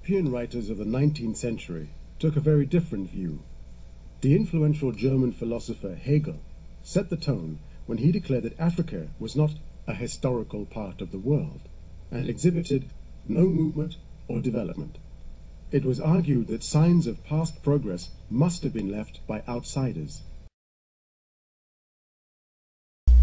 European writers of the 19th century took a very different view. The influential German philosopher Hegel set the tone when he declared that Africa was not a historical part of the world and exhibited no movement or development. It was argued that signs of past progress must have been left by outsiders.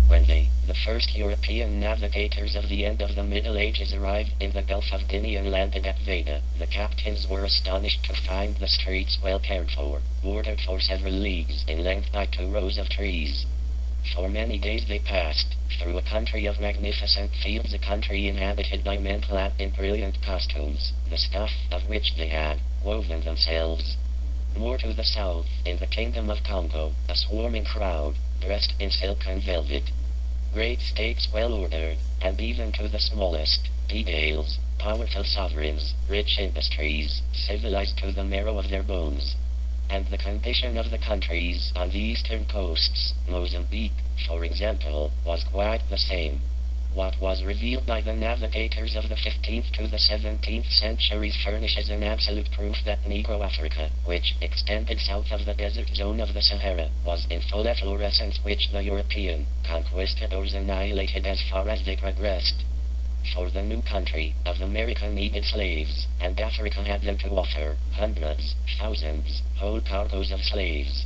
When they, the first European navigators of the end of the Middle Ages, arrived in the Gulf of Guinea and landed at Vega, the captains were astonished to find the streets well cared for, bordered for several leagues in length by 2 rows of trees. For many days they passed through a country of magnificent fields, a country inhabited by men clad in brilliant costumes, the stuff of which they had woven themselves. More to the south, in the kingdom of Congo, a swarming crowd, dressed in silk and velvet. Great states well ordered, and even to the smallest details, powerful sovereigns, rich industries, civilized to the marrow of their bones. And the condition of the countries on the eastern coasts, Mozambique, for example, was quite the same. What was revealed by the navigators of the 15th to the 17th centuries furnishes an absolute proof that Negro Africa, which extended south of the desert zone of the Sahara, was in full efflorescence, which the European conquistadors annihilated as far as they progressed. For the new country of America needed slaves, and Africa had them to offer, hundreds, thousands, whole cargoes of slaves.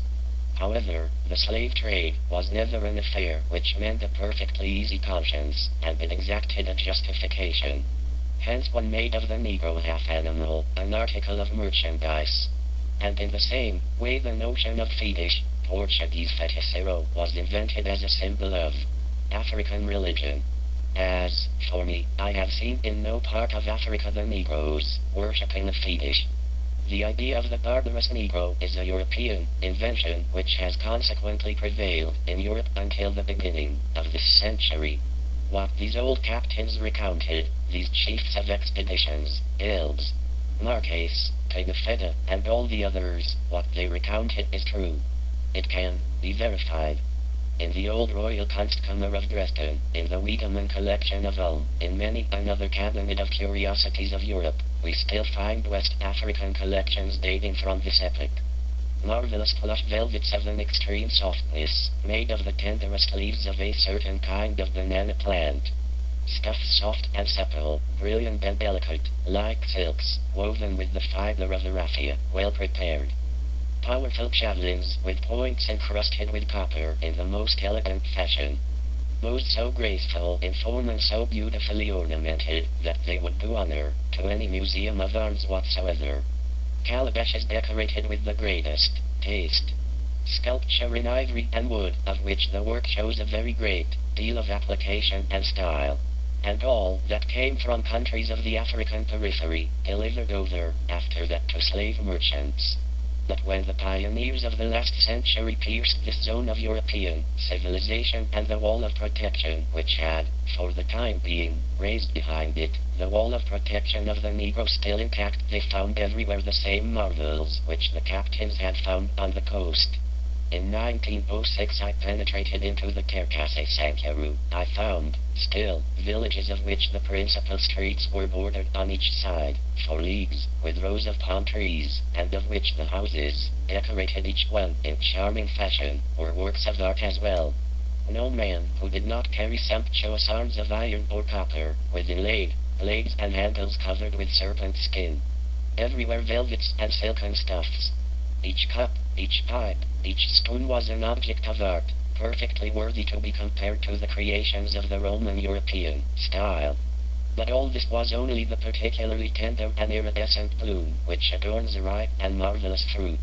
However, the slave trade was never an affair which meant a perfectly easy conscience, and it exacted a justification. Hence one made of the Negro half-animal an article of merchandise. And in the same way the notion of fetish, Portuguese feticero, was invented as a symbol of African religion. As, for me, I have seen in no part of Africa the Negroes worshipping a fetish. The idea of the barbarous Negro is a European invention which has consequently prevailed in Europe until the beginning of this century. What these old captains recounted, these chiefs of expeditions, Elbs, Marques, Pigafetta, and all the others, what they recounted is true. It can be verified. In the old Royal Kunstkammer of Dresden, in the Wiedemann collection of Ulm, in many another cabinet of curiosities of Europe, we still find West African collections dating from this epoch. Marvelous plush velvets of an extreme softness, made of the tenderest leaves of a certain kind of banana plant. Stuff soft and supple, brilliant and delicate, like silks, woven with the fiber of the raffia, well prepared. Powerful javelins with points encrusted with copper in the most elegant fashion. Bows so graceful in form and so beautifully ornamented that they would do honor to any museum of arms whatsoever. Calabashes decorated with the greatest taste. Sculpture in ivory and wood, of which the work shows a very great deal of application and style. And all that came from countries of the African periphery, delivered over, after that, to slave merchants. But when the pioneers of the last century pierced this zone of European civilization and the wall of protection which had, for the time being, raised behind it, the wall of protection of the Negro still intact, they found everywhere the same marvels which the captains had found on the coast. In 1906 I penetrated into the Carcasse Sankaroo. I found, still, villages of which the principal streets were bordered on each side, for leagues, with rows of palm trees, and of which the houses, decorated each one in charming fashion, were works of art as well. No man who did not carry sumptuous arms of iron or copper, with inlaid blades and handles covered with serpent skin. Everywhere velvets and silken stuffs. Each cup, each pipe, each spoon was an object of art, perfectly worthy to be compared to the creations of the Roman European style. But all this was only the particularly tender and iridescent bloom which adorns a ripe and marvelous fruit.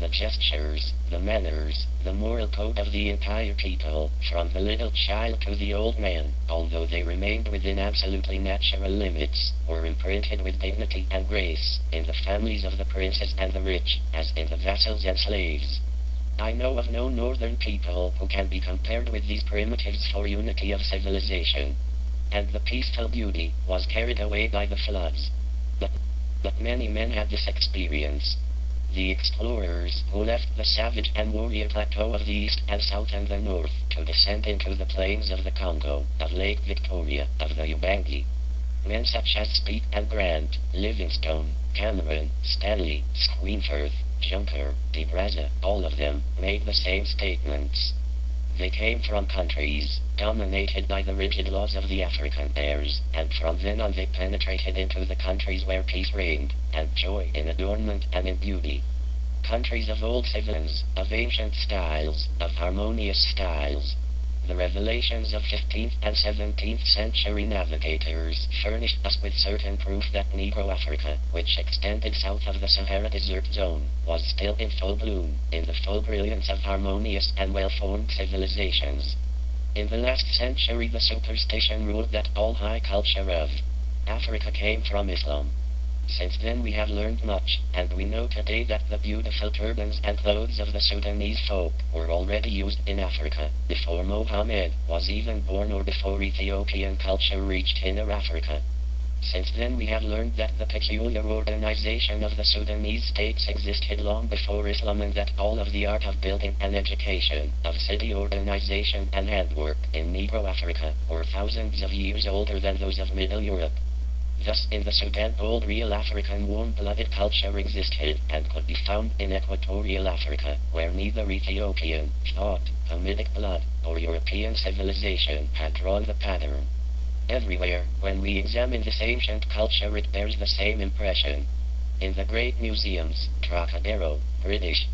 The gestures, the manners, the moral code of the entire people, from the little child to the old man, although they remained within absolutely natural limits, were imprinted with dignity and grace, in the families of the princes and the rich, as in the vassals and slaves. I know of no northern people who can be compared with these primitives for unity of civilization. And the peaceful beauty was carried away by the floods. But many men had this experience. The explorers who left the savage and warrior plateau of the east and south and the north to descend into the plains of the Congo, of Lake Victoria, of the Ubangi. Men such as Speke and Grant, Livingstone, Cameron, Stanley, Screenforth, Junker, de Brazza, all of them, made the same statements. They came from countries dominated by the rigid laws of the African bears, and from then on they penetrated into the countries where peace reigned, and joy in adornment and in beauty. Countries of old civilians, of ancient styles, of harmonious styles. The revelations of 15th and 17th century navigators furnished us with certain proof that Negro Africa, which extended south of the Sahara Desert Zone, was still in full bloom, in the full brilliance of harmonious and well-formed civilizations. In the last century the superstition ruled that all high culture of Africa came from Islam. Since then we have learned much, and we know today that the beautiful turbans and clothes of the Sudanese folk were already used in Africa, before Mohammed was even born or before Ethiopian culture reached Inner Africa. Since then we have learned that the peculiar organization of the Sudanese states existed long before Islam, and that all of the art of building and education, of city organization and handwork in Negro Africa, were thousands of years older than those of Middle Europe. Thus in the Sudan old real African warm-blooded culture existed, and could be found in Equatorial Africa, where neither Ethiopian, thought, Hamitic blood, or European civilization had drawn the pattern. Everywhere, when we examine this ancient culture, it bears the same impression. In the great museums, Trocadero, British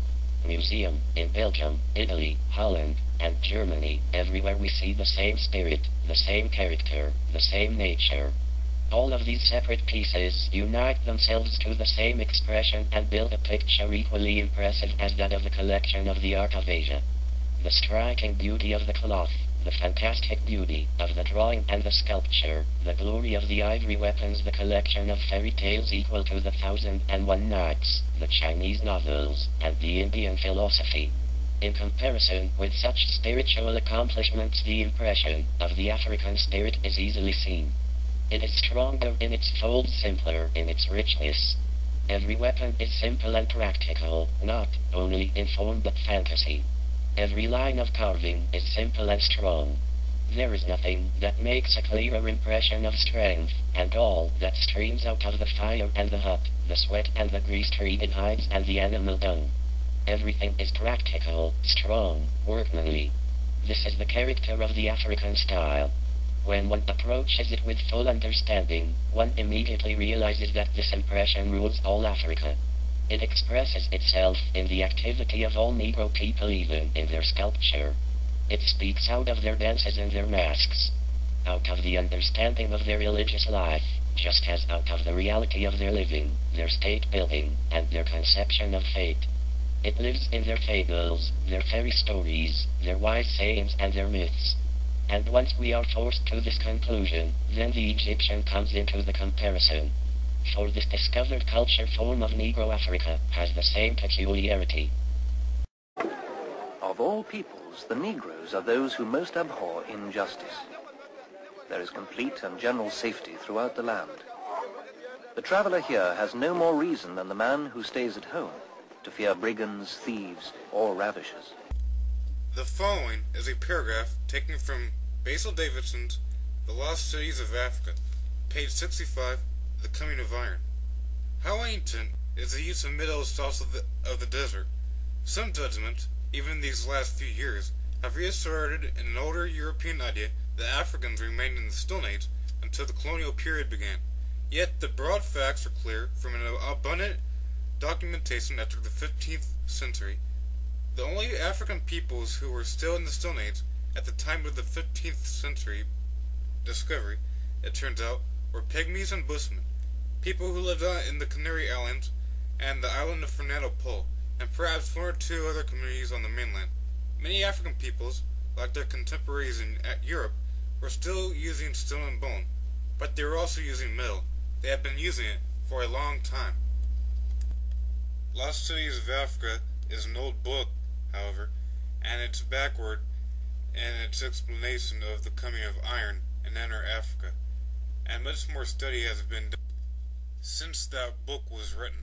Museum, in Belgium, Italy, Holland, and Germany, everywhere we see the same spirit, the same character, the same nature. All of these separate pieces unite themselves to the same expression and build a picture equally impressive as that of the collection of the art of Asia. The striking beauty of the cloth, the fantastic beauty of the drawing and the sculpture, the glory of the ivory weapons, the collection of fairy tales equal to the 1001 Nights, the Chinese novels, and the Indian philosophy. In comparison with such spiritual accomplishments, the impression of the African spirit is easily seen. It is stronger in its folds, simpler in its richness. Every weapon is simple and practical, not only in form but fantasy. Every line of carving is simple and strong. There is nothing that makes a clearer impression of strength, and all that streams out of the fire and the hut, the sweat and the grease-treated hides and the animal dung. Everything is practical, strong, workmanly. This is the character of the African style. When one approaches it with full understanding, one immediately realizes that this impression rules all Africa. It expresses itself in the activity of all Negro people, even in their sculpture. It speaks out of their dances and their masks, out of the understanding of their religious life, just as out of the reality of their living, their state building, and their conception of fate. It lives in their fables, their fairy stories, their wise sayings, and their myths. And once we are forced to this conclusion, then the Egyptian comes into the comparison. For this discovered culture form of Negro Africa has the same peculiarity. Of all peoples, the Negroes are those who most abhor injustice. There is complete and general safety throughout the land. The traveler here has no more reason than the man who stays at home to fear brigands, thieves, or ravishers. The following is a paragraph taken from Basil Davidson's The Lost Cities of Africa, page 65, The Coming of Iron. How ancient is the use of middle salts of the desert? Some judgments, even these last few years, have reasserted an older European idea that Africans remained in the Stone Age until the colonial period began. Yet the broad facts are clear from an abundant documentation after the 15th century. The only African peoples who were still in the Stone Age at the time of the 15th century discovery, it turns out, were Pygmies and Bushmen, people who lived in the Canary Islands and the island of Fernando Po, and perhaps one or two other communities on the mainland. Many African peoples, like their contemporaries in Europe, were still using stone and bone, but they were also using metal. They had been using it for a long time. Lost Cities of Africa is an old book, however, and it's backward in its explanation of the coming of iron in Inner Africa, and much more study has been done since that book was written.